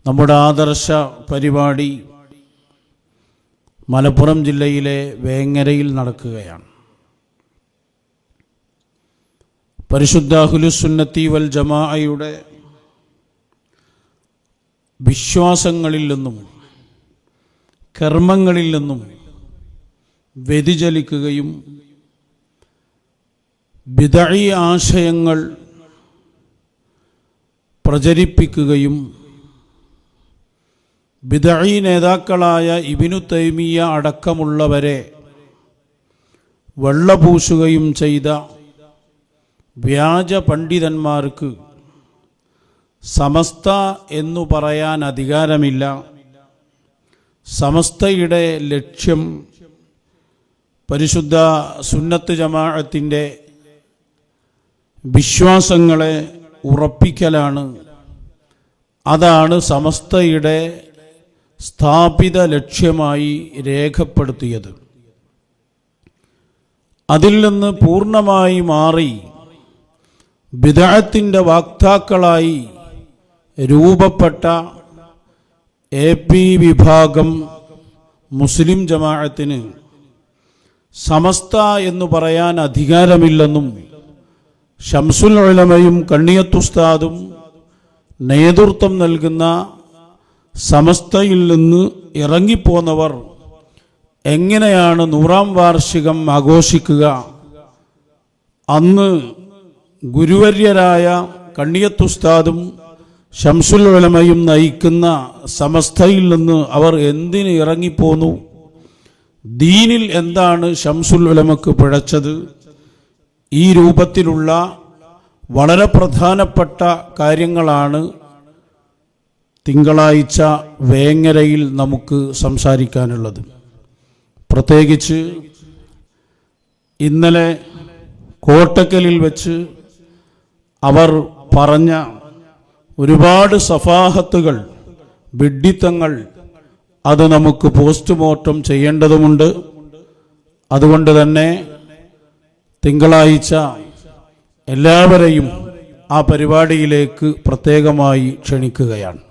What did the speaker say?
നമ്മുടെ ആദർശ പരിപാടി മലപ്പുറം ജില്ലയിലെ വേങ്ങരയിൽ നടക്കുകയാണ്. പരിശുദ്ധ അഹ്ലുസുന്നത്തി വൽ ജമാഅയുടെ വിശ്വാസങ്ങളിൽ നിന്നും കർമ്മങ്ങളിൽ നിന്നും വ്യതിചലിക്കുകയും ബിദ്അഈ ആശയങ്ങൾ പ്രചരിപ്പിക്കുകയും ബിദ്അഈ നേതാക്കളായ ഇബ്നു തൈമിയ്യ അടക്കമുള്ളവരെ വെള്ളപൂശുകയും ചെയ്ത വ്യാജ പണ്ഡിതന്മാർക്ക് സമസ്ത എന്നു പറയാൻ അധികാരമില്ല. സമസ്തയുടെ ലക്ഷ്യം പരിശുദ്ധ സുന്നത്ത് ജമാഅത്തിൻ്റെ വിശ്വാസങ്ങളെ ഉറപ്പിക്കലാണ്. അതാണ് സമസ്തയുടെ സ്ഥാപിത ലക്ഷ്യമായി രേഖപ്പെടുത്തിയത്. അതിൽ നിന്ന് പൂർണ്ണമായി മാറി ബിദ്അത്തിൻ്റെ വക്താക്കളായി രൂപപ്പെട്ട AP വിഭാഗം മുസ്ലിം ജമാഅത്തിന് സമസ്ത എന്ന് പറയാൻ അധികാരമില്ലെന്നും ശംസുൽ ഉലമയും കണ്ണിയത്തുസ്താദും നേതൃത്വം നൽകുന്ന സമസ്തയിൽ നിന്ന് ഇറങ്ങിപ്പോന്നവർ എങ്ങനെയാണ് 100-ാം വാർഷികം ആഘോഷിക്കുക? അന്ന് ഗുരുവര്യരായ കണ്ണിയത്തുസ്താദും ശംസുൽ ഉലമയും നയിക്കുന്ന സമസ്തയിൽ നിന്ന് അവർ എന്തിന് ഇറങ്ങിപ്പോന്നു? ദീനിൽ എന്താണ് ശംസുൽ ഉലമക്ക് പിഴച്ചത്? ഈ രൂപത്തിലുള്ള വളരെ പ്രധാനപ്പെട്ട കാര്യങ്ങളാണ് തിങ്കളാഴ്ച വേങ്ങരയിൽ നമുക്ക് സംസാരിക്കാനുള്ളത്. പ്രത്യേകിച്ച് ഇന്നലെ കോട്ടക്കലിൽ വെച്ച് അവർ പറഞ്ഞ ഒരുപാട് സഫാഹത്തുകൾ, വിഡ്ഢിത്തങ്ങൾ, അത് നമുക്ക് പോസ്റ്റ്മോർട്ടം ചെയ്യേണ്ടതുമുണ്ട്. അതുകൊണ്ട് തന്നെ തിങ്കളാഴ്ച എല്ലാവരെയും ആ പരിപാടിയിലേക്ക് പ്രത്യേകമായി ക്ഷണിക്കുകയാണ്.